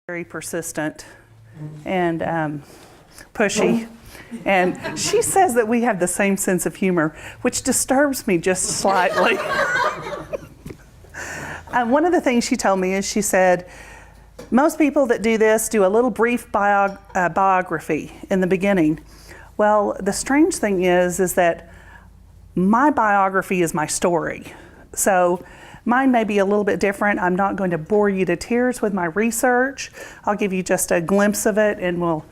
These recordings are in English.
very persistent and pushy. And she says that we have the same sense of humor, which disturbs me just slightly. One of the things she told me is she said, most people that do this do a little brief biography in the beginning. Well, the strange thing is that my biography is my story. So mine may be a little bit different. I'm not going to bore you to tears with my research. I'll give you just a glimpse of it and we'll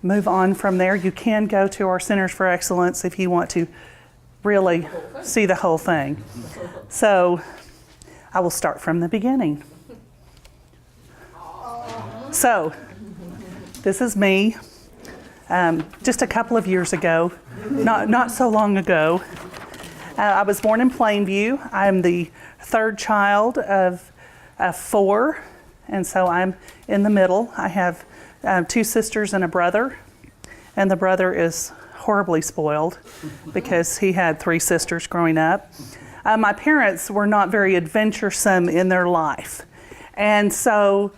move on from there. You can go to our Centers for Excellence if you want to really see the whole thing. So I will start from the beginning. So this is me just a couple of years ago, not so long ago. I was born in Plainview. I'm the third child of four, and so I'm in the middle. I have two sisters and a brother, and the brother is horribly spoiled because he had three sisters growing up. My parents were not very adventuresome in their life, and so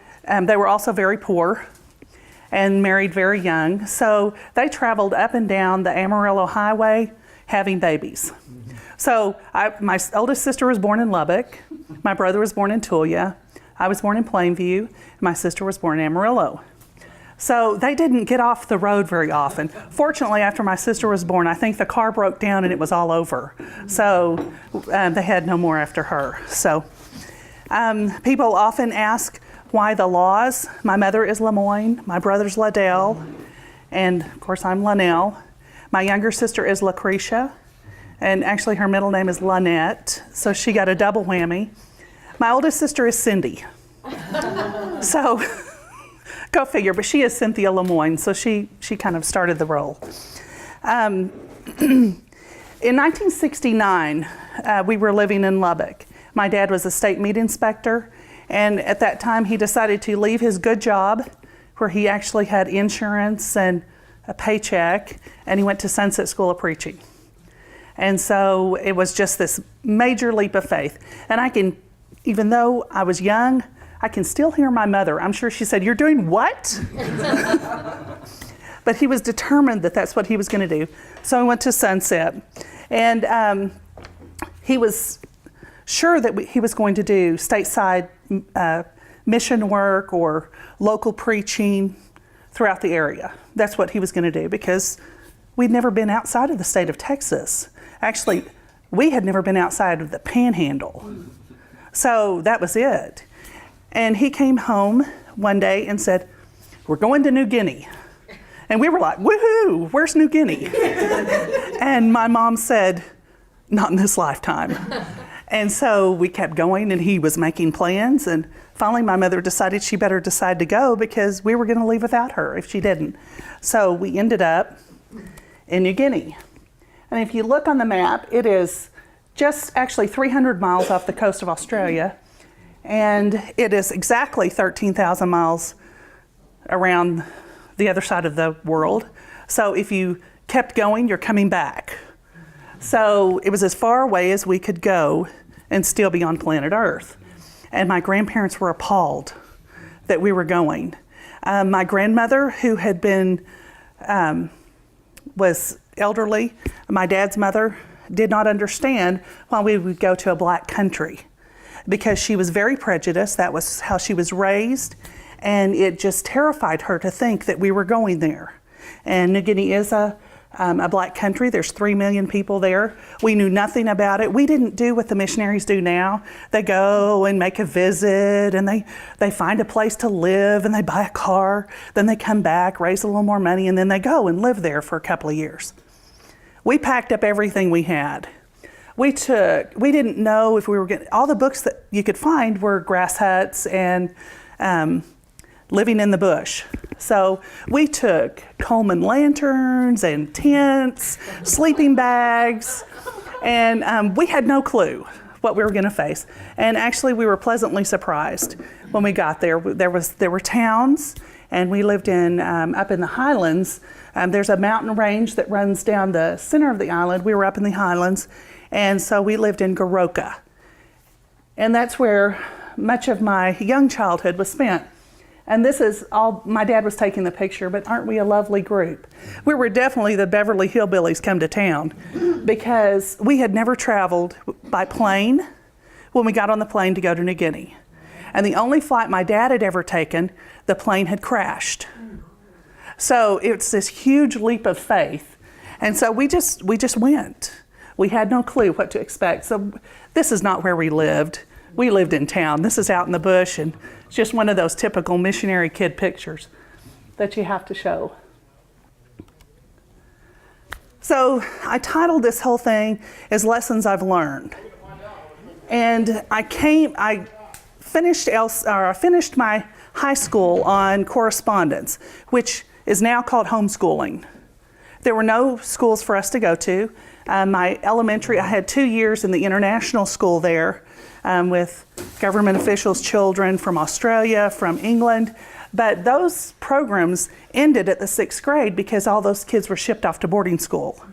they were also very poor and married very young. So they traveled up and down the Amarillo Highway having babies. So my oldest sister was born in Lubbock, my brother was born in Tulia, I was born in Plainview, and my sister was born in Amarillo. So they didn't get off the road very often. Fortunately, after my sister was born, I think the car broke down and it was all over. So they had no more after her. So people often ask why the Laws. My mother is Lemoyne, my brother's LaDell, and of course I'm LaNell. My younger sister is Lucretia, and actually her middle name is Lynette, so she got a double whammy. My oldest sister is Cindy. So go figure, but she is Cynthia Lemoyne, so she kind of started the role. In 1969, we were living in Lubbock. My dad was a state meat inspector, and at that time he decided to leave his good job where he actually had insurance and a paycheck, and he went to Sunset School of Preaching. And so it was just this major leap of faith. And I can, even though I was young, I can still hear my mother. I'm sure she said, "You're doing what?" But he was determined that that's what he was going to do. So I went to Sunset. And he was sure that he was going to do stateside mission work or local preaching throughout the area. That's what he was going to do because we'd never been outside of the state of Texas. Actually, we had never been outside of the Panhandle. So that was it. And he came home one day and said, "We're going to New Guinea." And we were like, "Woohoo, where's New Guinea?" And my mom said, "Not in this lifetime." And so we kept going and he was making plans, and finally my mother decided she better decide to go because we were going to leave without her if she didn't. So we ended up in New Guinea. And if you look on the map, it is just actually 300 miles off the coast of Australia, and it is exactly 13,000 miles around the other side of the world. So if you kept going, you're coming back. So it was as far away as we could go and still be on planet Earth. And my grandparents were appalled that we were going. My grandmother, who had been, was elderly, my dad's mother, did not understand why we would go to a black country because she was very prejudiced. That was how she was raised, and it just terrified her to think that we were going there. And New Guinea is a black country. There's 3 million people there. We knew nothing about it. We didn't do what the missionaries do now. They go and make a visit, and they find a place to live, and they buy a car. Then they come back, raise a little more money, and then they go and live there for a couple of years. We packed up everything we had. We didn't know if we were getting, all the books that you could find were grass huts and living in the bush. So we took Coleman lanterns and tents, sleeping bags, and we had no clue what we were going to face. And actually we were pleasantly surprised when we got there. There were towns, and we lived in up in the highlands. There's a mountain range that runs down the center of the island. We were up in the highlands, and so we lived in Goroka. And that's where much of my young childhood was spent. And this is all, my dad was taking the picture, but aren't we a lovely group? We were definitely the Beverly Hillbillies come to town because we had never traveled by plane when we got on the plane to go to New Guinea. And the only flight my dad had ever taken, the plane had crashed. So it's this huge leap of faith. And so we just went. We had no clue what to expect. So this is not where we lived. We lived in town. This is out in the bush, and it's just one of those typical missionary kid pictures that you have to show. So I titled this whole thing as Lessons I've Learned. And I finished my high school on correspondence, which is now called homeschooling. There were no schools for us to go to. My elementary, I had 2 years in the international school there with government officials, children from Australia, from England. But those programs ended at the 6th grade because all those kids were shipped off to boarding school.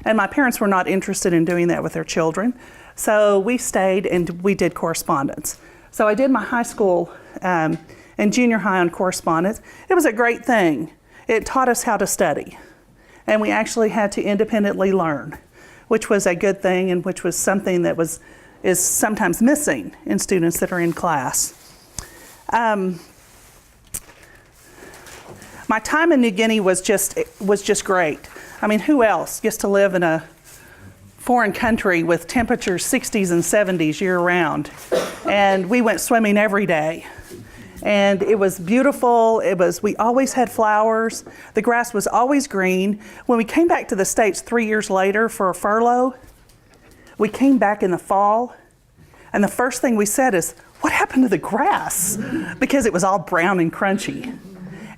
And my parents were not interested in doing that with their children. So we stayed and we did correspondence. So I did my high school and junior high on correspondence. It was a great thing. It taught us how to study. And we actually had to independently learn, which was a good thing and which was something that is sometimes missing in students that are in class. My time in New Guinea was just great. I mean, who else gets to live in a foreign country with temperatures 60s and 70s year round? And we went swimming every day. And it was beautiful. We always had flowers. The grass was always green. When we came back to the States 3 years later for a furlough, we came back in the fall. And the first thing we said is, what happened to the grass? Because it was all brown and crunchy.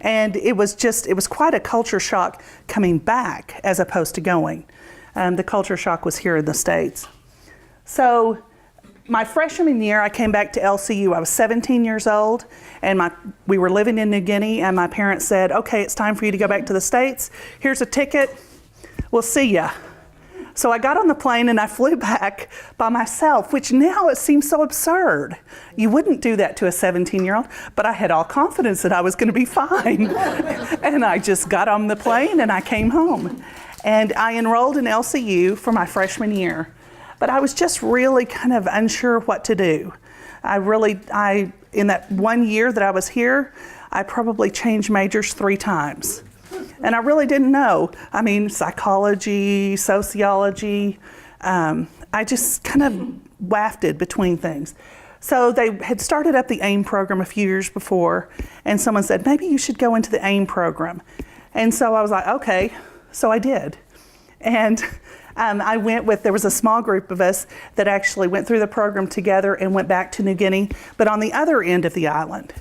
And it was quite a culture shock coming back as opposed to going. The culture shock was here in the States. So my freshman year, I came back to LCU. I was 17 years old, and we were living in New Guinea, and my parents said, okay, it's time for you to go back to the States. Here's a ticket. We'll see ya. So I got on the plane and I flew back by myself, which now it seems so absurd. You wouldn't do that to a 17-year-old, but I had all confidence that I was going to be fine. And I just got on the plane and I came home. And I enrolled in LCU for my freshman year. But I was just really kind of unsure what to do. In that 1 year that I was here, I probably changed majors 3 times. And I really didn't know. I mean, psychology, sociology, I just kind of wafted between things. So they had started up the AIM program a few years before, and someone said, maybe you should go into the AIM program. And so I was like, okay. So I did. And there was a small group of us that actually went through the program together and went back to New Guinea, but on the other end of the island,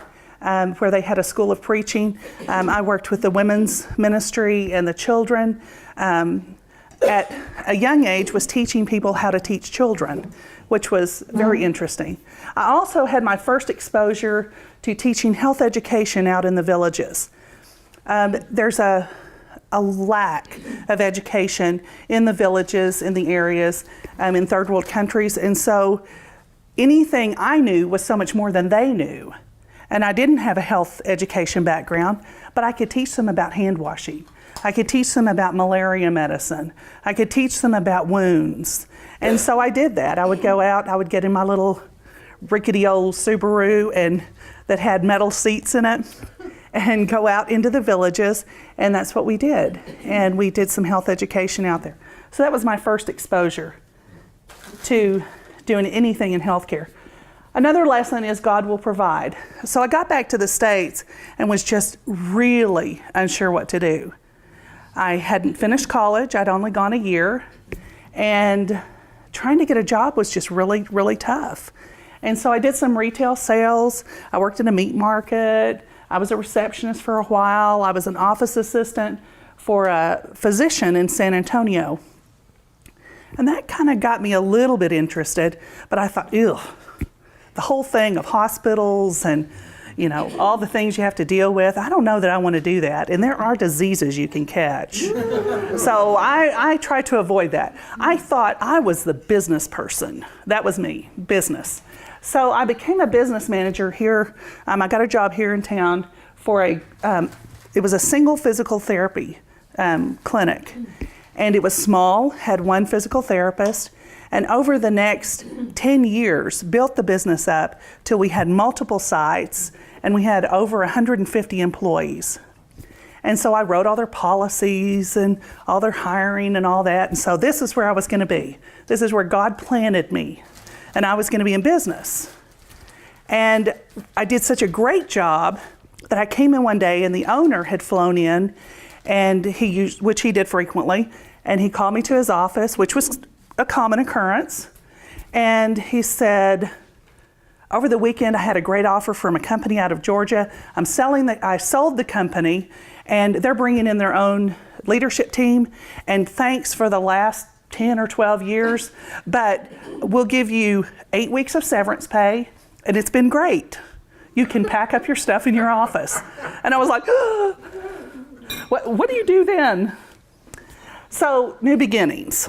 where they had a school of preaching. I worked with the women's ministry and the children. At a young age, was teaching people how to teach children, which was very interesting. I also had my first exposure to teaching health education out in the villages. There's a lack of education in the villages, in the areas, in third world countries. And so anything I knew was so much more than they knew. And I didn't have a health education background, but I could teach them about hand washing. I could teach them about malaria medicine. I could teach them about wounds. And so I did that. I would go out, I would get in my little rickety old Subaru that had metal seats in it, and go out into the villages, and that's what we did. And we did some health education out there. So that was my first exposure to doing anything in healthcare. Another lesson is God will provide. So I got back to the States and was just really unsure what to do. I hadn't finished college. I'd only gone a year. And trying to get a job was just really, really tough. And so I did some retail sales. I worked in a meat market. I was a receptionist for a while. I was an office assistant for a physician in San Antonio. And that kind of got me a little bit interested, but I thought, ew, the whole thing of hospitals and, all the things you have to deal with, I don't know that I want to do that. And there are diseases you can catch. So I try to avoid that. I thought I was the business person. That was me, business. So I became a business manager here. I got a job here in town for it was a single physical therapy clinic. And it was small, had one physical therapist. And over the next 10 years, built the business up till we had multiple sites and we had over 150 employees. And so I wrote all their policies and all their hiring and all that. And so this is where I was going to be. This is where God planted me. And I was going to be in business. And I did such a great job that I came in one day and the owner had flown in, and which he did frequently, and he called me to his office, which was a common occurrence. And he said, over the weekend, I had a great offer from a company out of Georgia. I sold the company, and they're bringing in their own leadership team. And thanks for the last 10 or 12 years, but we'll give you 8 weeks of severance pay, and it's been great. You can pack up your stuff in your office. And I was like, oh, what do you do then? So, new beginnings.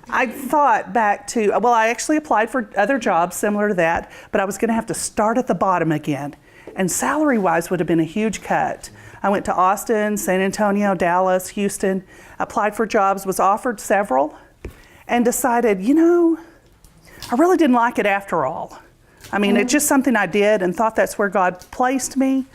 I thought back to, I actually applied for other jobs similar to that, but I was going to have to start at the bottom again. And salary-wise would have been a huge cut. I went to Austin, San Antonio, Dallas, Houston, applied for jobs, was offered several, and decided, I really didn't like it after all. I mean, it's just something I did and thought that's where God placed me.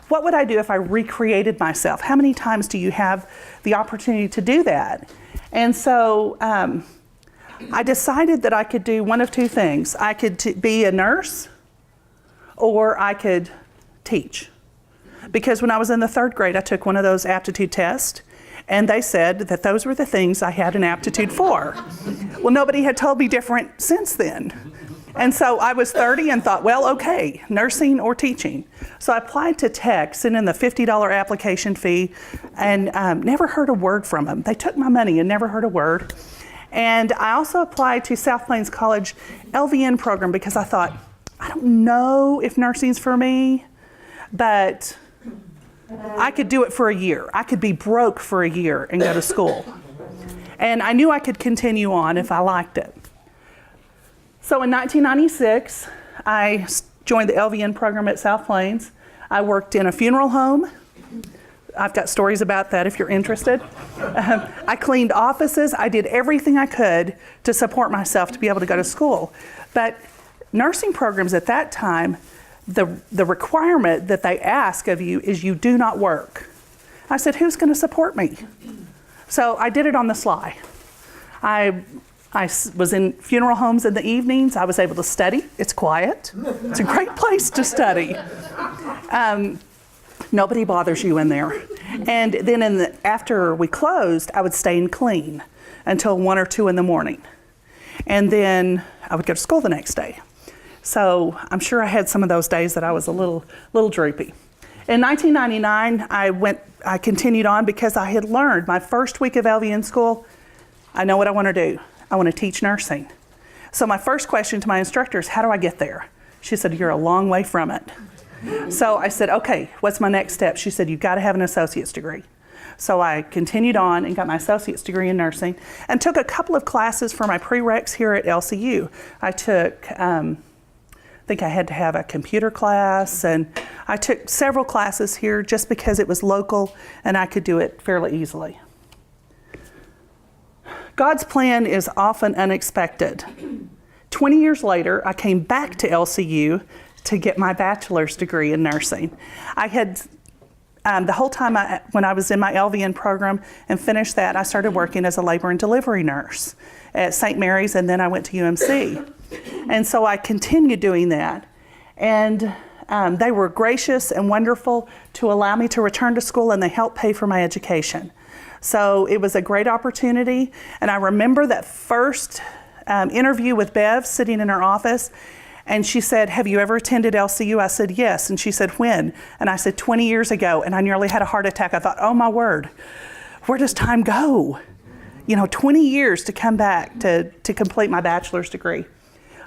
What would I do if I recreated myself? How many times do you have the opportunity to do that? And so I decided that I could do one of two things. I could be a nurse or I could teach. Because when I was in the 3rd grade, I took one of those aptitude tests, and they said that those were the things I had an aptitude for. Well, nobody had told me different since then. And so I was 30 and thought, well, okay, nursing or teaching. So I applied to tech, sent in the $50 application fee, and never heard a word from them. They took my money and never heard a word. And I also applied to South Plains College LVN program because I thought, I don't know if nursing's for me, but I could do it for a year. I could be broke for a year and go to school. And I knew I could continue on if I liked it. So in 1996, I joined the LVN program at South Plains. I worked in a funeral home. I've got stories about that if you're interested. I cleaned offices. I did everything I could to support myself to be able to go to school. But nursing programs at that time, the requirement that they ask of you is you do not work. I said, who's going to support me? So I did it on the sly. I was in funeral homes in the evenings. I was able to study. It's quiet. It's a great place to study. Nobody bothers you in there. And then after we closed, I would stay and clean until 1 or 2 in the morning. And then I would go to school the next day. So I'm sure I had some of those days that I was a little droopy. In 1999, I continued on because I had learned my first week of LVN school, I know what I want to do. I want to teach nursing. So my first question to my instructor is, how do I get there? She said, you're a long way from it. So I said, okay, what's my next step? She said, you've got to have an associate's degree. So I continued on and got my associate's degree in nursing and took a couple of classes for my prereqs here at LCU. I took, I think I had to have a computer class, and I took several classes here just because it was local and I could do it fairly easily. God's plan is often unexpected. 20 years later, I came back to LCU to get my bachelor's degree in nursing. I had, the whole time when I was in my LVN program and finished that, I started working as a labor and delivery nurse at St. Mary's, and then I went to UMC. And so I continued doing that. And they were gracious and wonderful to allow me to return to school, and they helped pay for my education. So it was a great opportunity. And I remember that first interview with Bev sitting in her office, and she said, have you ever attended LCU? I said, yes. And she said, when? And I said, 20 years ago. And I nearly had a heart attack. I thought, oh my word, where does time go? 20 years to come back to complete my bachelor's degree.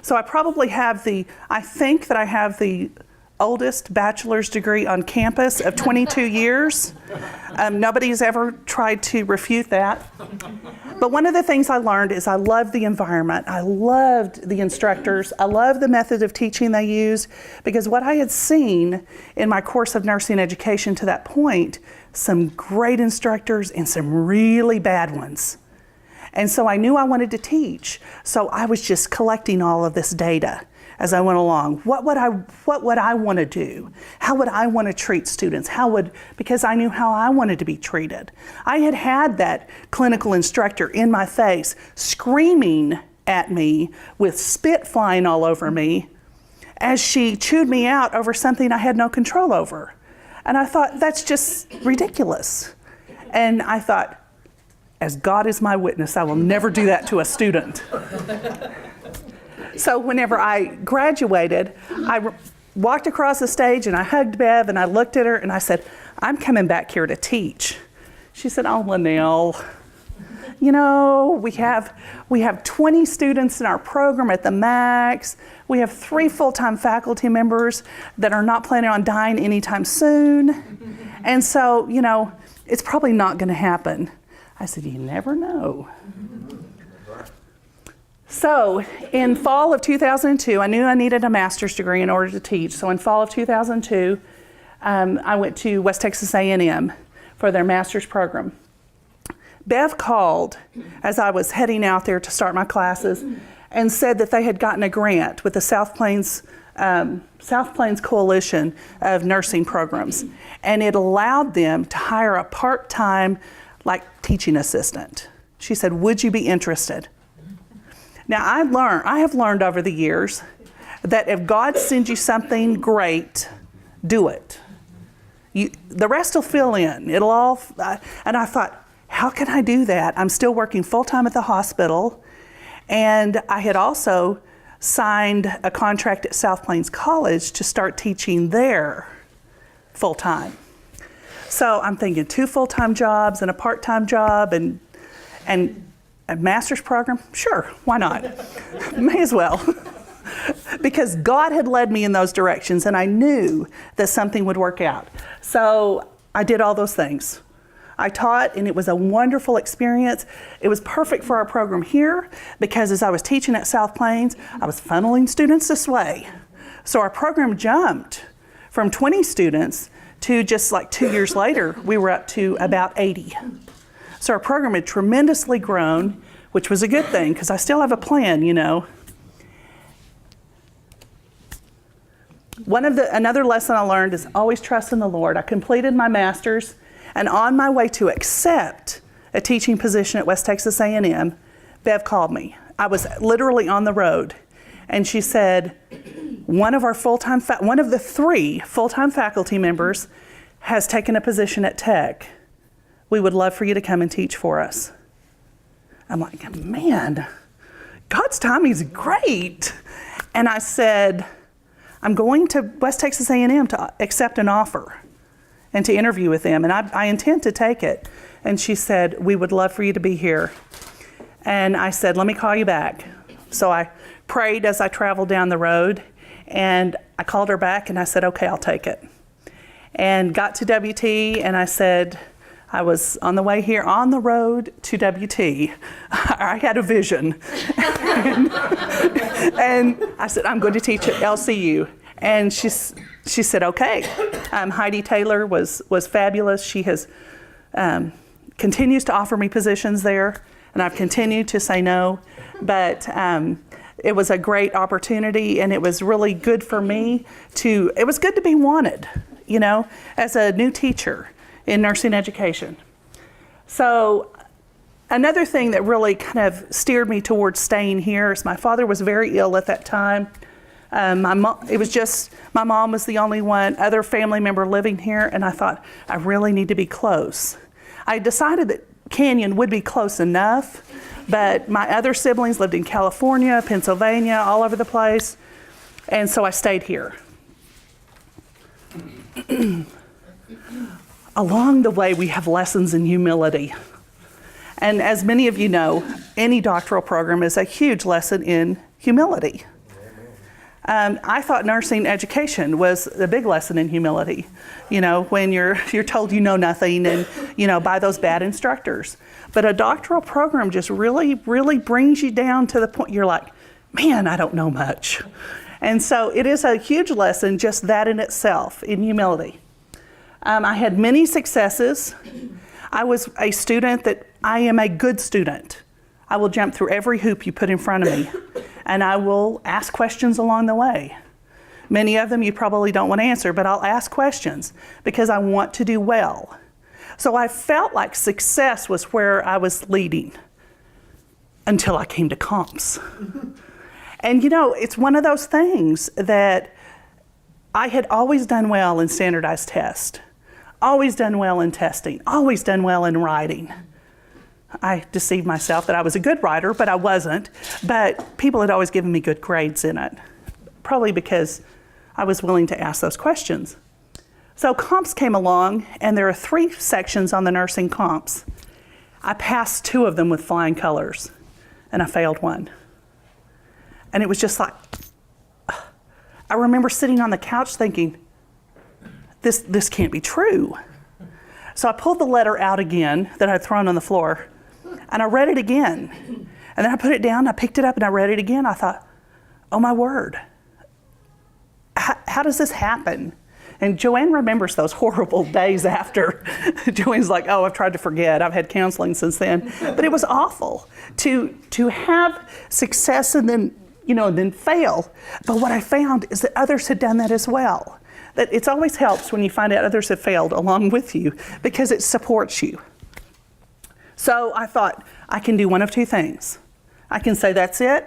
So I probably have I think that I have the oldest bachelor's degree on campus of 22 years. Nobody's ever tried to refute that. But one of the things I learned is I loved the environment. I loved the instructors. I loved the method of teaching they used, because what I had seen in my course of nursing education to that point, some great instructors and some really bad ones. And so I knew I wanted to teach. So I was just collecting all of this data as I went along. What would I want to do? How would I want to treat students? Because I knew how I wanted to be treated. I had had that clinical instructor in my face screaming at me with spit flying all over me as she chewed me out over something I had no control over. And I thought, that's just ridiculous. And I thought, as God is my witness, I will never do that to a student. So whenever I graduated, I walked across the stage and I hugged Bev and I looked at her and I said, I'm coming back here to teach. She said, oh, LaNell, you know, we have 20 students in our program at the max. We have 3 full-time faculty members that are not planning on dying anytime soon. And so, you know, it's probably not going to happen. I said, you never know. So in fall of 2002, I knew I needed a master's degree in order to teach. So in fall of 2002, I went to West Texas A&M for their master's program. Bev called as I was heading out there to start my classes and said that they had gotten a grant with the South Plains Coalition of Nursing Programs. And it allowed them to hire a part-time, teaching assistant. She said, would you be interested? Now, I have learned over the years that if God sends you something great, do it. The rest will fill in. And I thought, how can I do that? I'm still working full-time at the hospital, and I had also signed a contract at South Plains College to start teaching there full-time. So I'm thinking 2 full-time jobs and a part-time job and a master's program? Sure, why not? May as well. Because God had led me in those directions and I knew that something would work out. So I did all those things. I taught and it was a wonderful experience. It was perfect for our program here because as I was teaching at South Plains, I was funneling students this way. So our program jumped from 20 students to just 2 years later, we were up to about 80. So our program had tremendously grown, which was a good thing because I still have a plan, you know. Another lesson I learned is always trust in the Lord. I completed my master's, and on my way to accept a teaching position at West Texas A&M, Bev called me. I was literally on the road, and she said, one of the 3 full-time faculty members has taken a position at Tech. We would love for you to come and teach for us. I'm like, man, God's timing is great. And I said, I'm going to West Texas A&M to accept an offer and to interview with them, and I intend to take it. And she said, we would love for you to be here. And I said, let me call you back. So I prayed as I traveled down the road, and I called her back and I said, okay, I'll take it. And got to WT, and I said, I was on the way here on the road to WT. I had a vision. and I said, I'm going to teach at LCU. And she said, okay. Heidi Taylor was fabulous. She has continues to offer me positions there, and I've continued to say no. But it was a great opportunity, and it was really good for me it was good to be wanted, you know, as a new teacher in nursing education. So another thing that really kind of steered me towards staying here is my father was very ill at that time. My mom was the only other family member living here, and I thought, I really need to be close. I decided that Canyon would be close enough, but my other siblings lived in California, Pennsylvania, all over the place, and so I stayed here. Along the way, we have lessons in humility. And as many of you know, any doctoral program is a huge lesson in humility. I thought nursing education was a big lesson in humility. When you're told you know nothing and, by those bad instructors. But a doctoral program just really, really brings you down to the point you're like, man, I don't know much. And so it is a huge lesson, just that in itself, in humility. I had many successes. I was a student that I am a good student. I will jump through every hoop you put in front of me, and I will ask questions along the way. Many of them you probably don't want to answer, but I'll ask questions because I want to do well. So I felt like success was where I was leading until I came to comps. And it's one of those things that I had always done well in standardized tests, always done well in testing, always done well in writing. I deceived myself that I was a good writer, but I wasn't. But people had always given me good grades in it, probably because I was willing to ask those questions. So comps came along, and there are 3 sections on the nursing comps. I passed 2 of them with flying colors, and I failed 1. And it was just like, I remember sitting on the couch thinking, this can't be true. So I pulled the letter out again that I'd thrown on the floor, and I read it again. And then I put it down, I picked it up, and I read it again. I thought, oh my word, how does this happen? And Joanne remembers those horrible days after. Joanne's like, oh, I've tried to forget. I've had counseling since then. But it was awful to have success and then fail. But what I found is that others had done that as well. That it always helps when you find out others have failed along with you because it supports you. So I thought, I can do one of 2 things. I can say, that's it.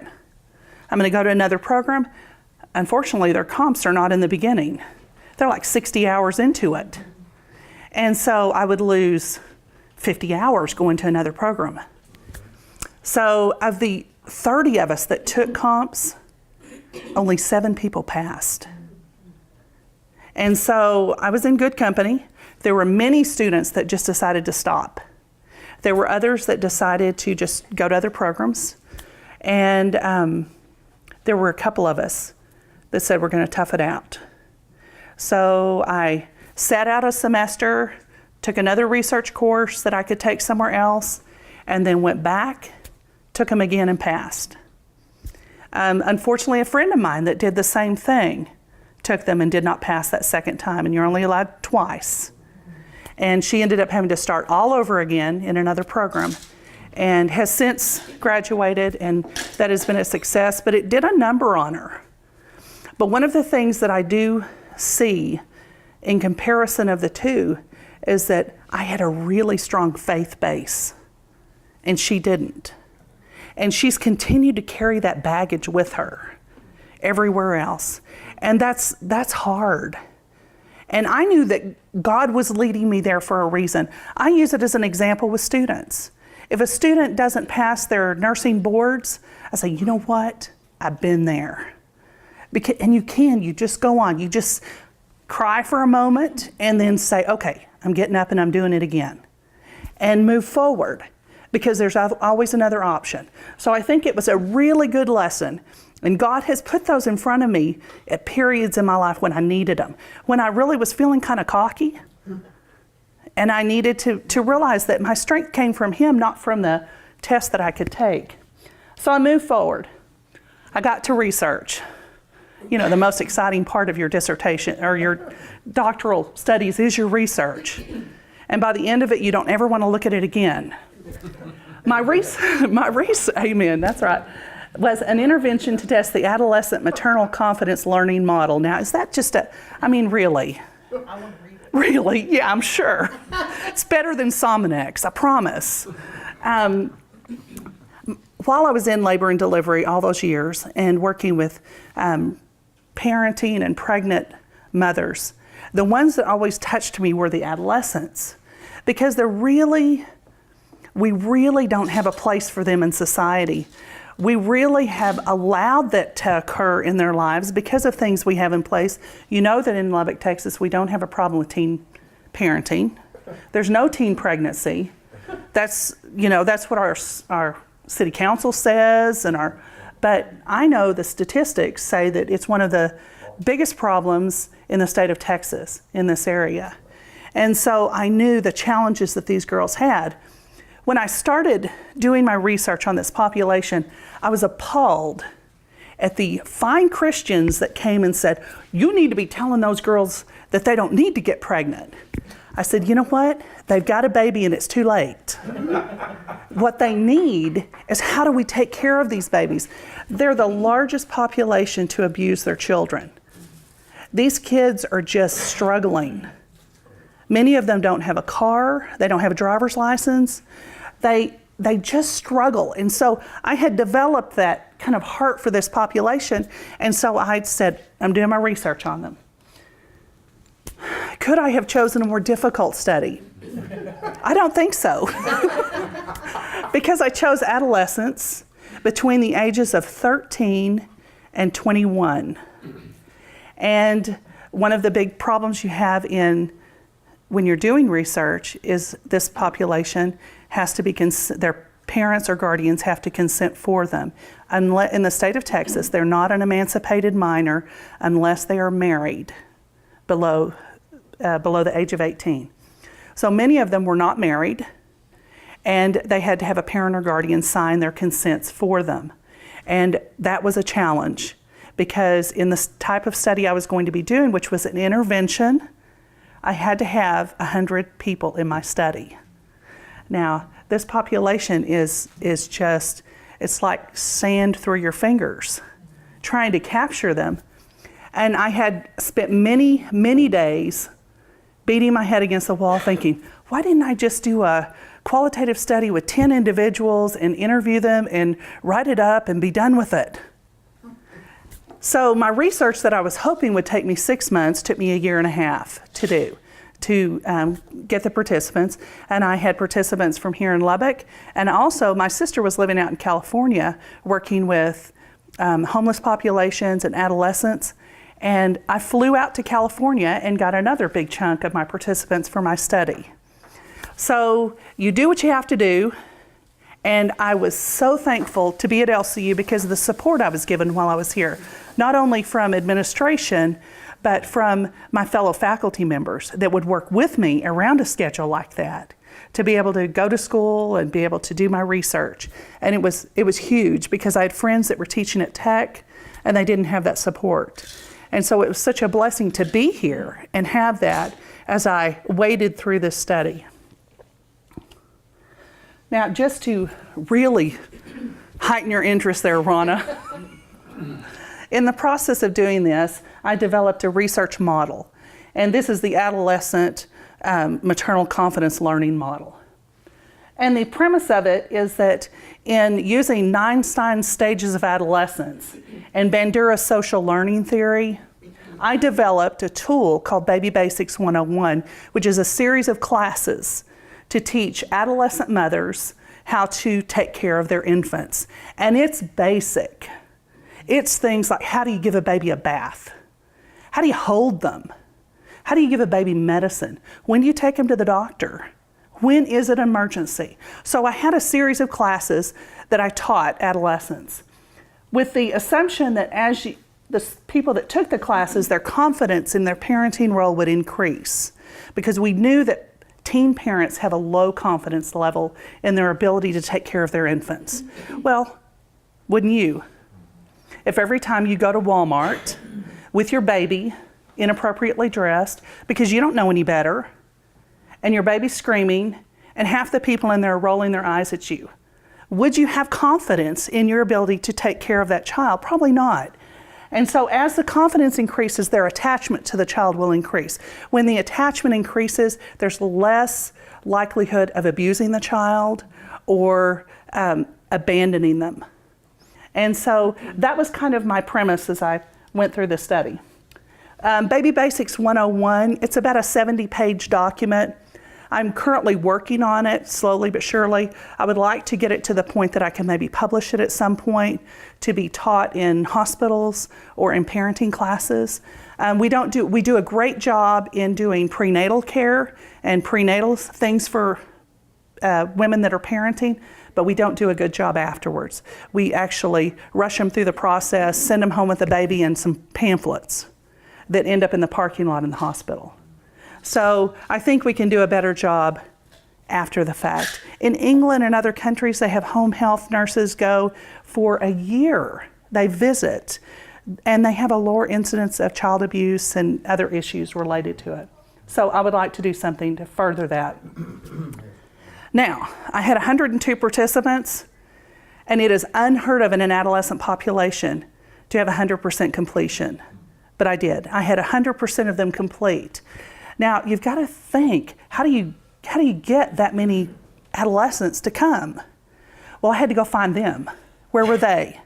I'm going to go to another program. Unfortunately, their comps are not in the beginning. They're like 60 hours into it. And so I would lose 50 hours going to another program. So of the 30 of us that took comps, only 7 people passed. And so I was in good company. There were many students that just decided to stop. There were others that decided to just go to other programs. And there were a couple of us that said we're going to tough it out. So I sat out a semester, took another research course that I could take somewhere else, and then went back, took them again, and passed. Unfortunately, a friend of mine that did the same thing took them and did not pass that second time, and you're only allowed twice. And she ended up having to start all over again in another program and has since graduated, and that has been a success, but it did a number on her. But one of the things that I do see in comparison of the 2 is that I had a really strong faith base, and she didn't. And she's continued to carry that baggage with her everywhere else. And that's hard. And I knew that God was leading me there for a reason. I use it as an example with students. If a student doesn't pass their nursing boards, I say, you know what? I've been there. And you just go on. You just cry for a moment and then say, okay, I'm getting up and I'm doing it again. And move forward, because there's always another option. So I think it was a really good lesson. And God has put those in front of me at periods in my life when I needed them. When I really was feeling kind of cocky, and I needed to realize that my strength came from Him, not from the test that I could take. So I moved forward. I got to research. The most exciting part of your dissertation or your doctoral studies is your research. And by the end of it, you don't ever want to look at it again. My amen, that's right, was an intervention to test the adolescent maternal confidence learning model. Now, is that just really? I want to read it. Really? Yeah, I'm sure. It's better than Sominex, I promise. While I was in labor and delivery all those years and working with parenting and pregnant mothers, the ones that always touched me were the adolescents, because we really don't have a place for them in society. We really have allowed that to occur in their lives because of things we have in place. You know that in Lubbock, Texas, we don't have a problem with teen parenting. There's no teen pregnancy. That's what our city council says, But I know the statistics say that it's one of the biggest problems in the state of Texas in this area. And so I knew the challenges that these girls had. When I started doing my research on this population, I was appalled at the fine Christians that came and said, you need to be telling those girls that they don't need to get pregnant. I said, you know what? They've got a baby and it's too late. What they need is, how do we take care of these babies? They're the largest population to abuse their children. These kids are just struggling. Many of them don't have a car. They don't have a driver's license. They just struggle. And so I had developed that kind of heart for this population. And so I said, I'm doing my research on them. Could I have chosen a more difficult study? I don't think so. Because I chose adolescents between the ages of 13 and 21. And one of the big problems you have when you're doing research is this population has to be, their parents or guardians have to consent for them. In the state of Texas, they're not an emancipated minor unless they are married below the age of 18. So many of them were not married, and they had to have a parent or guardian sign their consents for them. And that was a challenge, because in the type of study I was going to be doing, which was an intervention, I had to have 100 people in my study. Now, this population is just, it's like sand through your fingers, trying to capture them. And I had spent many, many days beating my head against the wall thinking, why didn't I just do a qualitative study with 10 individuals and interview them and write it up and be done with it? So my research that I was hoping would take me 6 months took me 1.5 years to do, to get the participants. And I had participants from here in Lubbock. And also my sister was living out in California working with homeless populations and adolescents. And I flew out to California and got another big chunk of my participants for my study. So you do what you have to do. And I was so thankful to be at LCU because of the support I was given while I was here, not only from administration, but from my fellow faculty members that would work with me around a schedule like that, to be able to go to school and be able to do my research. And it was huge, because I had friends that were teaching at Tech and they didn't have that support. And so it was such a blessing to be here and have that as I waded through this study. Now, just to really heighten your interest there, Rana, in the process of doing this, I developed a research model. And this is the adolescent maternal confidence learning model. And the premise of it is that in using Einstein's stages of adolescence and Bandura's social learning theory, I developed a tool called Baby Basics 101, which is a series of classes to teach adolescent mothers how to take care of their infants. And it's basic. It's things like, how do you give a baby a bath? How do you hold them? How do you give a baby medicine? When do you take them to the doctor? When is it an emergency? So I had a series of classes that I taught adolescents with the assumption that the people that took the classes, their confidence in their parenting role would increase, because we knew that teen parents have a low confidence level in their ability to take care of their infants. Well, wouldn't you? If every time you go to Walmart with your baby inappropriately dressed because you don't know any better, and your baby's screaming, and half the people in there are rolling their eyes at you, would you have confidence in your ability to take care of that child? Probably not. And so as the confidence increases, their attachment to the child will increase. When the attachment increases, there's less likelihood of abusing the child or abandoning them. And so that was kind of my premise as I went through the study. Baby Basics 101, it's about a 70-page document. I'm currently working on it slowly but surely. I would like to get it to the point that I can maybe publish it at some point to be taught in hospitals or in parenting classes. We do a great job in doing prenatal care and prenatal things for women that are parenting, but we don't do a good job afterwards. We actually rush them through the process, send them home with the baby and some pamphlets that end up in the parking lot in the hospital. So I think we can do a better job after the fact. In England and other countries, they have home health nurses go for a year. They visit, and they have a lower incidence of child abuse and other issues related to it. So I would like to do something to further that. Now, I had 102 participants, and it is unheard of in an adolescent population to have 100% completion. But I did. I had 100% of them complete. Now, you've got to think, how do you get that many adolescents to come? Well, I had to go find them. Where were they?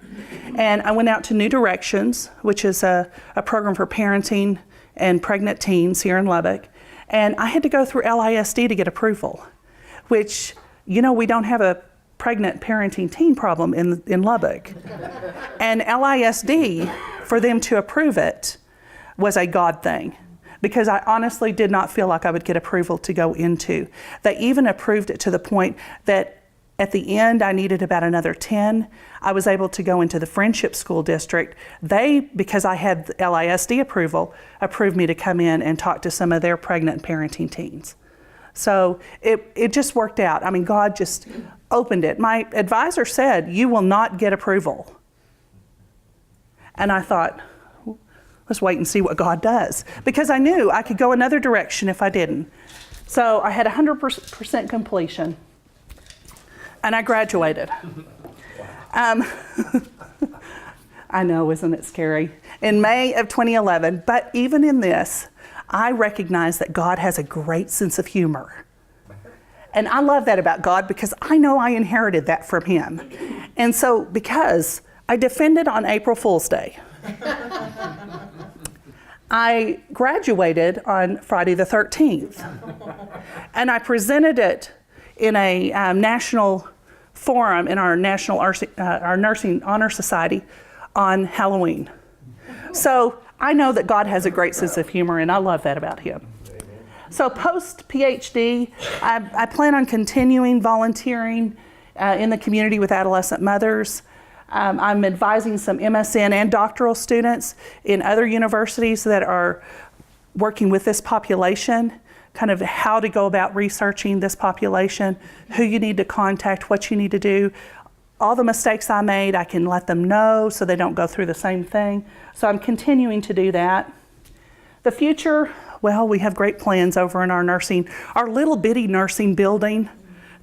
And I went out to New Directions, which is a program for parenting and pregnant teens here in Lubbock. And I had to go through LISD to get approval, which, you know, we don't have a pregnant parenting teen problem in Lubbock. And LISD, for them to approve it, was a God thing, because I honestly did not feel like I would get approval to go into. They even approved it to the point that at the end, I needed about another 10. I was able to go into the Friendship School District. They, because I had the LISD approval, approved me to come in and talk to some of their pregnant parenting teens. So it just worked out. I mean, God just opened it. My advisor said, "You will not get approval." And I thought, let's wait and see what God does, because I knew I could go another direction if I didn't. So I had 100% completion. And I graduated. I know, isn't it scary? In May of 2011, but even in this, I recognize that God has a great sense of humor. And I love that about God, because I know I inherited that from Him. And so, because I defended on April Fool's Day, I graduated on Friday the 13th. And I presented it in a national forum in our National our Nursing Honor Society on Halloween. So I know that God has a great sense of humor, and I love that about Him. So post-PhD, I plan on continuing volunteering in the community with adolescent mothers. I'm advising some MSN and doctoral students in other universities that are working with this population, kind of how to go about researching this population, who you need to contact, what you need to do. All the mistakes I made, I can let them know so they don't go through the same thing. So I'm continuing to do that. The future, well, we have great plans over in our little bitty nursing building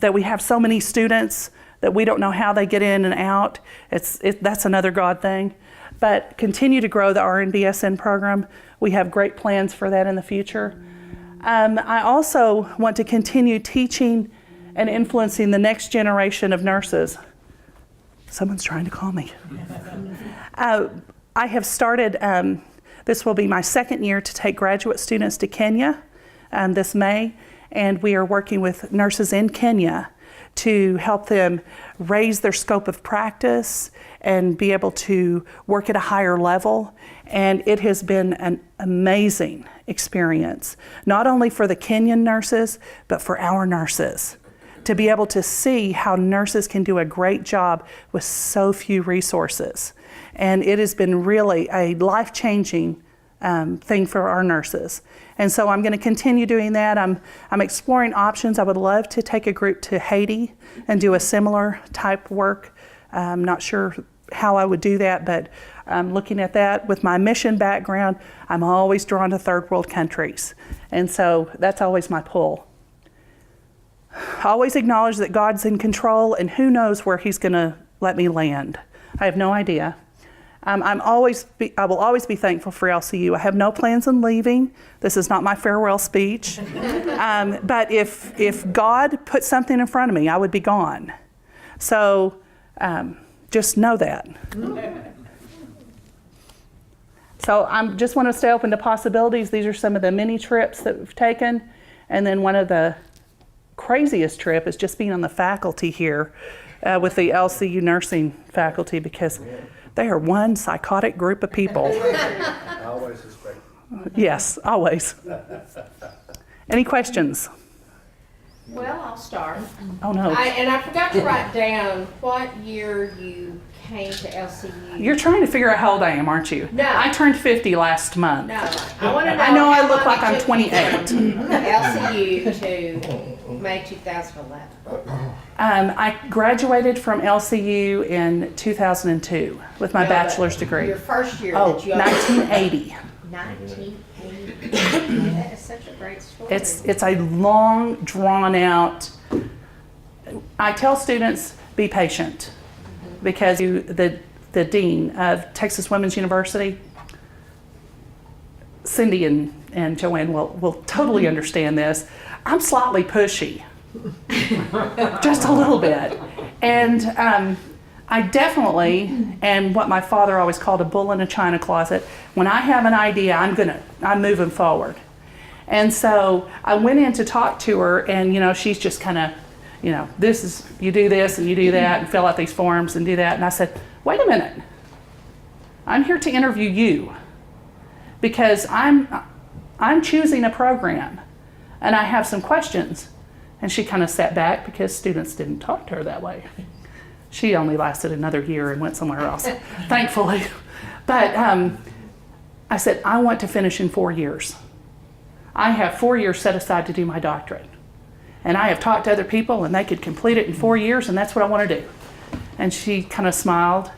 that we have so many students that we don't know how they get in and out. That's another God thing. But continue to grow the RN-BSN program. We have great plans for that in the future. I also want to continue teaching and influencing the next generation of nurses. Someone's trying to call me. I have started, this will be my second year to take graduate students to Kenya this May, and we are working with nurses in Kenya to help them raise their scope of practice and be able to work at a higher level. And it has been an amazing experience, not only for the Kenyan nurses, but for our nurses, to be able to see how nurses can do a great job with so few resources. And it has been really a life-changing thing for our nurses. And so I'm going to continue doing that. I'm exploring options. I would love to take a group to Haiti and do a similar type work. I'm not sure how I would do that, but I'm looking at that. With my mission background, I'm always drawn to third world countries. And so that's always my pull. I always acknowledge that God's in control, and who knows where He's going to let me land. I have no idea. I will always be thankful for LCU. I have no plans on leaving. This is not my farewell speech. But if God put something in front of me, I would be gone. So just know that. So I just want to stay open to possibilities. These are some of the many trips that we've taken. And then one of the craziest trip is just being on the faculty here with the LCU nursing faculty, because they are one psychotic group of people. I always suspect. Yes, always. Any questions? Well, I'll start. Oh no. I forgot to write down what year you came to LCU. You're trying to figure out how old I am, aren't you? No. I turned 50 last month. No, I want to know. I know I how look long like it I'm took 28. you from LCU to May 2011. I graduated from LCU in 2002 with my No, bachelor's but degree. Your first year Oh, that you 1980. 1980. That is such a great story. It's a long, drawn out. I tell students, be patient, because the dean of Texas Women's University, Cindy and Joanne will totally understand this. I'm slightly pushy, just a little bit, and I definitely am what my father always called a bull in a china closet. When I have an idea, I'm moving forward. And so I went in to talk to her, and she's just kind of, you do this and you do that and fill out these forms and do that. And I said, wait a minute, I'm here to interview you because I'm choosing a program and I have some questions. And she kind of sat back because students didn't talk to her that way. She only lasted another year and went somewhere else, thankfully. But I said, I want to finish in 4 years. I have 4 years set aside to do my doctorate. And I have talked to other people and they could complete it in 4 years, and that's what I want to do. And she kind of smiled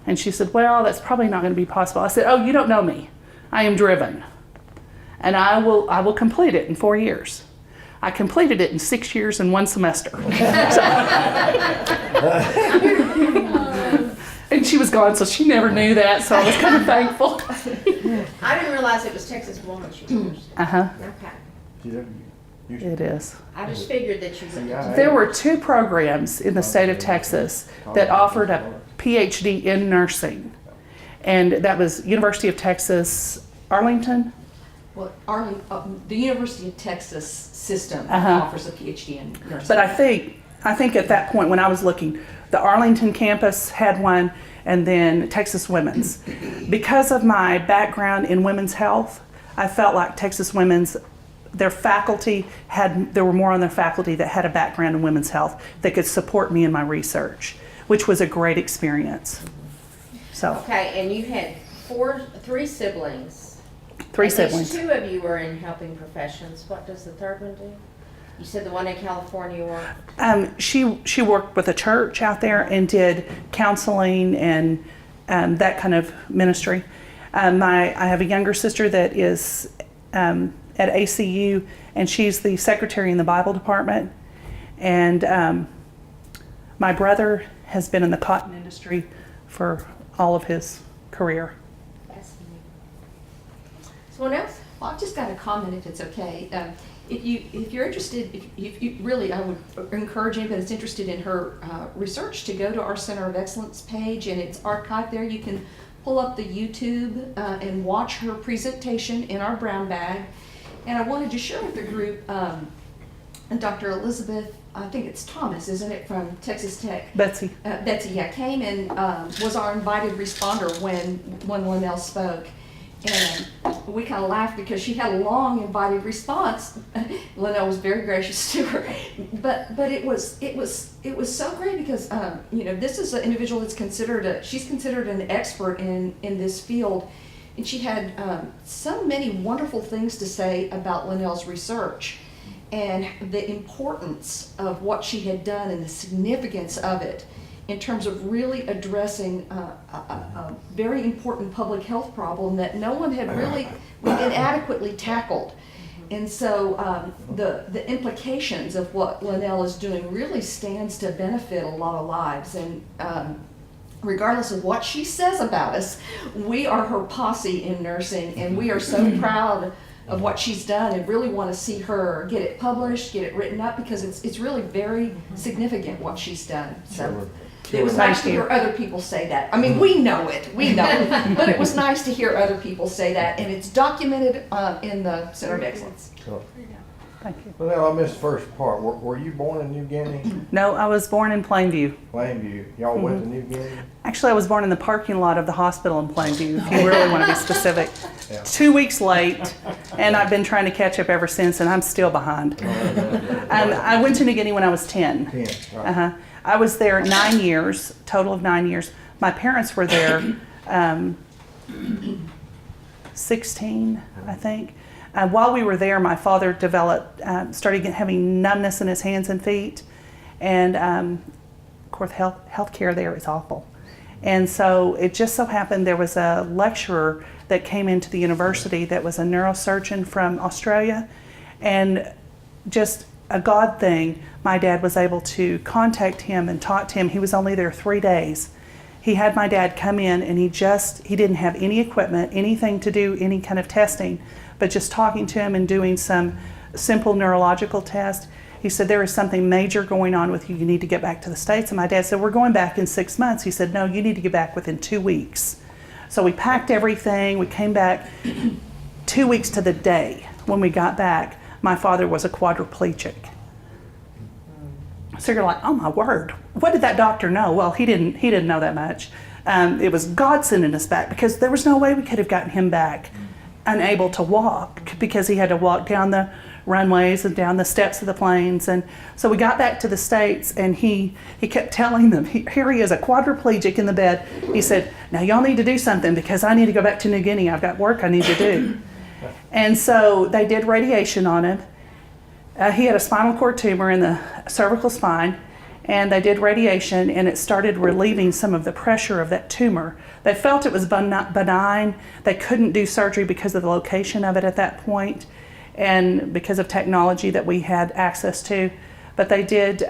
and she said, well, that's probably not going to be possible. I said, oh, you don't know me. I am driven. And I will complete it in 4 years. I completed it in 6 years and 1 semester. And she was gone, so she never knew that, so I was kind of thankful. I didn't realize it was Texas Women's University. Uh-huh. Okay. It is. I just figured that you were. There were 2 programs in the state of Texas that offered a PhD in nursing. And that was University of Texas, Arlington. Well, the University of Texas system offers a PhD in nursing. But I think at that point when I was looking, the Arlington campus had one, and then Texas Women's. Because of my background in women's health, I felt like Texas Women's, there were more on their faculty that had a background in women's health that could support me in my research, which was a great experience. So. Okay, and you had 3 siblings. 3 At least siblings. 2 of you were in helping professions. What does the third one do? You said the one in California worked. She worked with a church out there and did counseling and that kind of ministry. I have a younger sister that is at ACU, and she's the secretary in the Bible department. And my brother has been in the cotton industry for all of his career. Fascinating. Someone else? Well, I've just got a comment, if it's okay. If you're interested, if you really, I would encourage anybody that's interested in her research to go to our Center of Excellence page, and it's archived there. You can pull up the YouTube and watch her presentation in our brown bag. And I wanted to share with the group, and Dr. Elizabeth, I think it's Thomas, isn't it, from Texas Tech? Betsy. Betsy, yeah, came and was our invited responder when LaNell spoke. And we kind of laughed because she had a long invited response. LaNell was very gracious to her, but it was so great because this is an individual that's she's considered an expert in this field, and she had so many wonderful things to say about LaNell's research and the importance of what she had done and the significance of it in terms of really addressing a very important public health problem that no one had really inadequately tackled. And so the implications of what LaNell is doing really stands to benefit a lot of lives. And regardless of what she says about us, we are her posse in nursing, and we are so proud of what she's done and really want to see her get it published, get it written up, because it's really very significant what she's done. So. It was nice to hear other people say that. I mean, we know it, but it was nice to hear other people say that, and it's documented in the Center of Excellence. Thank you. Well, I missed the first part. Were you born in New Guinea? No, I was born in Plainview. Plainview. Y'all went to New Guinea? Actually, I was born in the parking lot of the hospital in Plainview, if you really want to be specific. Yeah. 2 weeks late, and I've been trying to catch up ever since, and I'm still behind. I went to New Guinea when I was 10. 10, right. I was there 9 years, total of 9 years. My parents were there 16, I think. While we were there, my father started having numbness in his hands and feet, and of course, health care there is awful. And so it just so happened there was a lecturer that came into the university that was a neurosurgeon from Australia, and just a God thing, my dad was able to contact him and talk to him. He was only there 3 days. He had my dad come in, and he didn't have any equipment, anything to do any kind of testing, but just talking to him and doing some simple neurological tests. He said, there is something major going on with you. You need to get back to the States. And my dad said, we're going back in 6 months. He said, no, you need to get back within 2 weeks. So we packed everything. We came back 2 weeks to the day. When we got back, my father was a quadriplegic. So you're like, oh my word, what did that doctor know? Well, he didn't know that much. It was God sending us back, because there was no way we could have gotten him back unable to walk, because he had to walk down the runways and down the steps of the planes. And so we got back to the States, and he kept telling them, here he is, a quadriplegic in the bed. He said, now y'all need to do something, because I need to go back to New Guinea. I've got work I need to do. And so they did radiation on him. He had a spinal cord tumor in the cervical spine, and they did radiation, and it started relieving some of the pressure of that tumor. They felt it was benign. They couldn't do surgery because of the location of it at that point, and because of technology that we had access to. But they did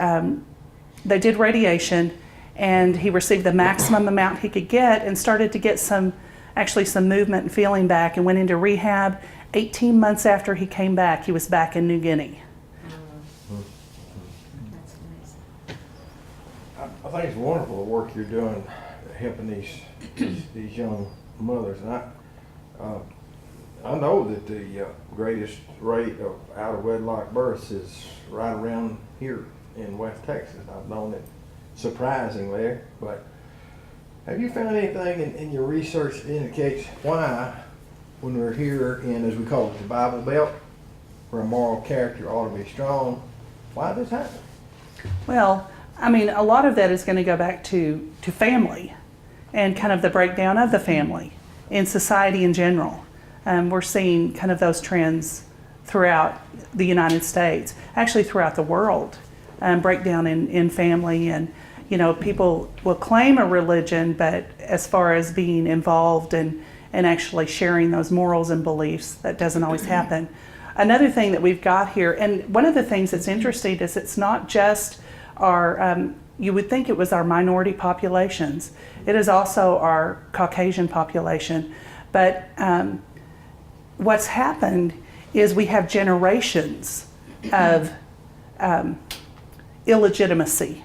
radiation, and he received the maximum amount he could get, and started to get some movement and feeling back, and went into rehab. 18 months after he came back, he was back in New Guinea. That's amazing. I think it's wonderful the work you're doing, helping these young mothers. And I know that the greatest rate of out-of-wedlock births is right around here in West Texas. I've known it surprisingly, but have you found anything in your research that indicates why, when we're here in, as we call it, the Bible Belt, where moral character ought to be strong, why this happen? Well, I mean, a lot of that is going to go back to family, and kind of the breakdown of the family in society in general. We're seeing kind of those trends throughout the United States, actually throughout the world, breakdown in family. And, you know, people will claim a religion, but as far as being involved and actually sharing those morals and beliefs, that doesn't always happen. Another thing that we've got here, and one of the things that's interesting is it's not just our, you would think it was our minority populations. It is also our Caucasian population. But what's happened is we have generations of illegitimacy,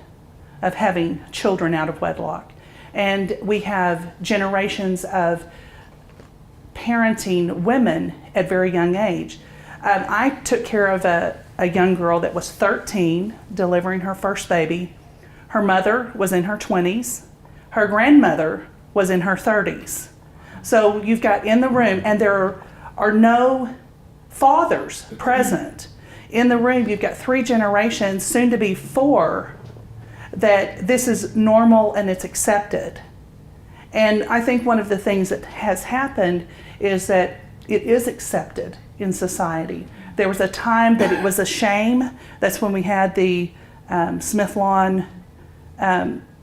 of having children out of wedlock. And we have generations of parenting women at very young age. I took care of a young girl that was 13, delivering her first baby. Her mother was in her 20s. Her grandmother was in her 30s. So you've got in the room, and there are no fathers present. In the room, you've got 3 generations, soon to be 4, that this is normal and it's accepted. And I think one of the things that has happened is that it is accepted in society. There was a time that it was a shame. That's when we had the Smith Lawn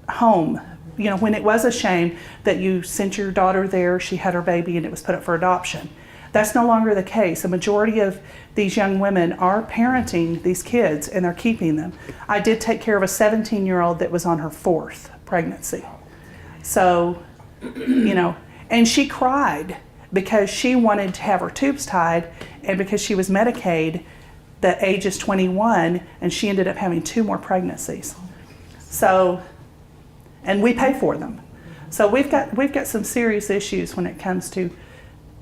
home. You know, when it was a shame that you sent your daughter there, she had her baby, and it was put up for adoption. That's no longer the case. A majority of these young women are parenting these kids, and they're keeping them. I did take care of a 17-year-old that was on her 4th pregnancy. So, you know, and she cried because she wanted to have her tubes tied, and because she was Medicaid, the age is 21, and she ended up having 2 more pregnancies. So, and we pay for them. So we've got some serious issues when it comes to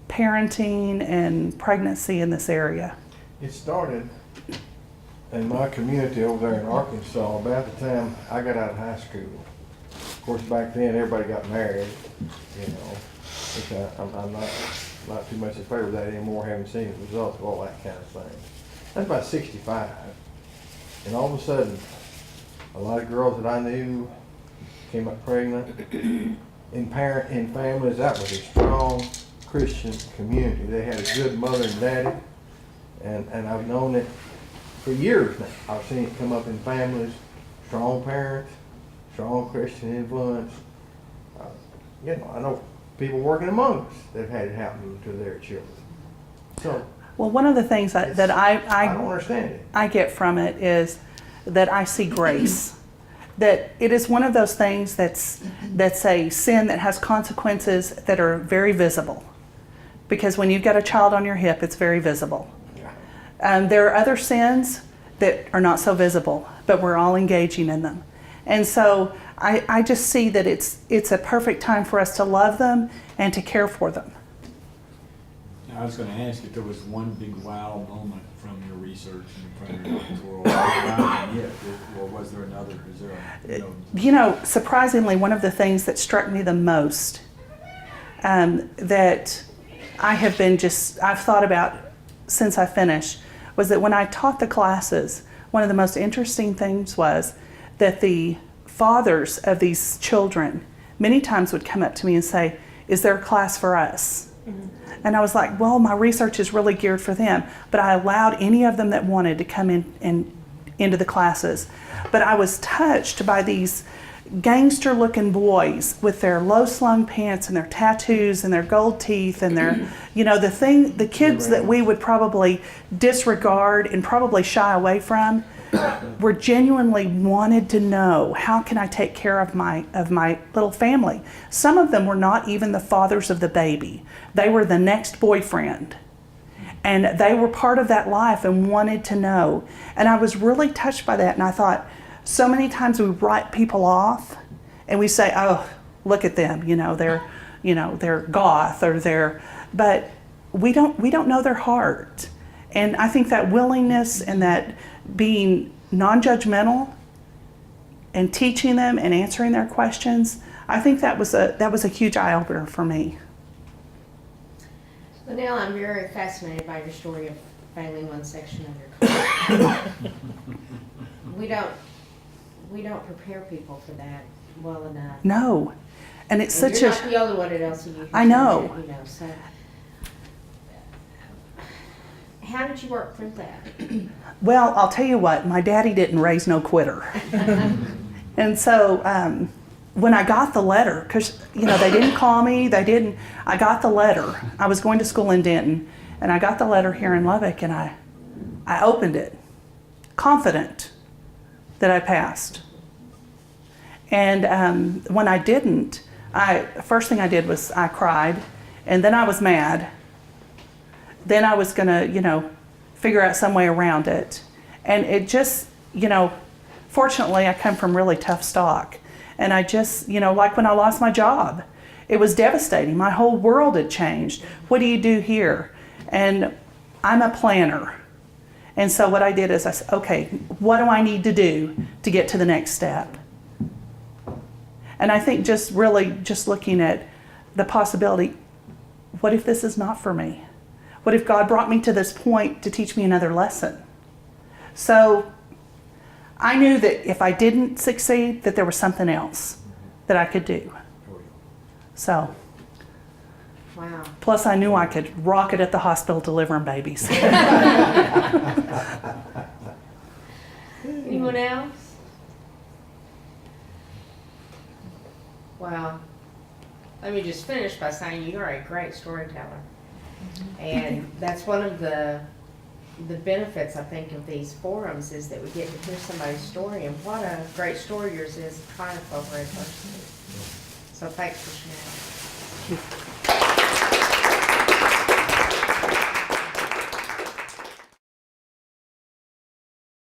parenting and pregnancy in this area. It started in my community over there in Arkansas, about the time I got out of high school. Of course, back then, everybody got married, you know, which I'm not too much in favor of that anymore, haven't seen the results of all that kind of thing. That's about 65. And all of a sudden, a lot of girls that I knew came up pregnant. In families, that was a strong Christian community. They had a good mother and daddy. And I've known it for years now. I've seen it come up in families, strong parents, strong Christian influence. You know, I know people working among us that have had it happen to their children. So, Well, one of the things that I don't understand it. I get from it is that I see grace. That it is one of those things that's a sin that has consequences that are very visible. Because when you've got a child on your hip, it's very visible. There are other sins that are not so visible, but we're all engaging in them. And so I just see that it's a perfect time for us to love them and to care for them. I was going to ask if there was one big wow moment from your research in primary doctoral, or was there another? Is there You know, surprisingly, one of the things that struck me the most that I've thought about since I finished was that when I taught the classes, one of the most interesting things was that the fathers of these children many times would come up to me and say, "Is there a class for us?" Mm-hmm. And I was like, well, my research is really geared for them, but I allowed any of them that wanted to come into the classes. But I was touched by these gangster-looking boys with their low-slung pants and their tattoos and their gold teeth and their, you know, the kids that we would probably disregard and probably shy away from were genuinely wanted to know, how can I take care of my little family? Some of them were not even the fathers of the baby. They were the next boyfriend. And they were part of that life and wanted to know. And I was really touched by that. And I thought, so many times we write people off and we say, oh, look at them, they're goth or but we don't know their heart. And I think that willingness and that being non-judgmental and teaching them and answering their questions, I think that was a huge eye-opener for me. LaNell, I'm very fascinated by your story of failing one section of your class. We don't prepare people for that well enough. No, and it's And such you're a. not the only one at LCU. I know. So how did you work through that? Well, I'll tell you what, my daddy didn't raise no quitter. And so when I got the letter, because, they didn't call me, I got the letter. I was going to school in Denton, and I got the letter here in Lubbock, and I opened it, confident that I passed. And when I didn't, first thing I did was I cried, and then I was mad. Then I was gonna, figure out some way around it. And it just, fortunately I come from really tough stock. And I just, like when I lost my job, it was devastating. My whole world had changed. What do you do here? And I'm a planner. And so what I did is I said, okay, what do I need to do to get to the next step? And I think just looking at the possibility, what if this is not for me? What if God brought me to this point to teach me another lesson? So I knew that if I didn't succeed, that there was something else that I could do. So, Wow. plus I knew I could rock it at the hospital delivering babies. Anyone else? Wow. Let me just finish by saying you are a great storyteller. And that's one of the benefits, I think, of these forums is that we get to hear somebody's story, and what a great story yours is, triumph over adversity. So thanks for sharing.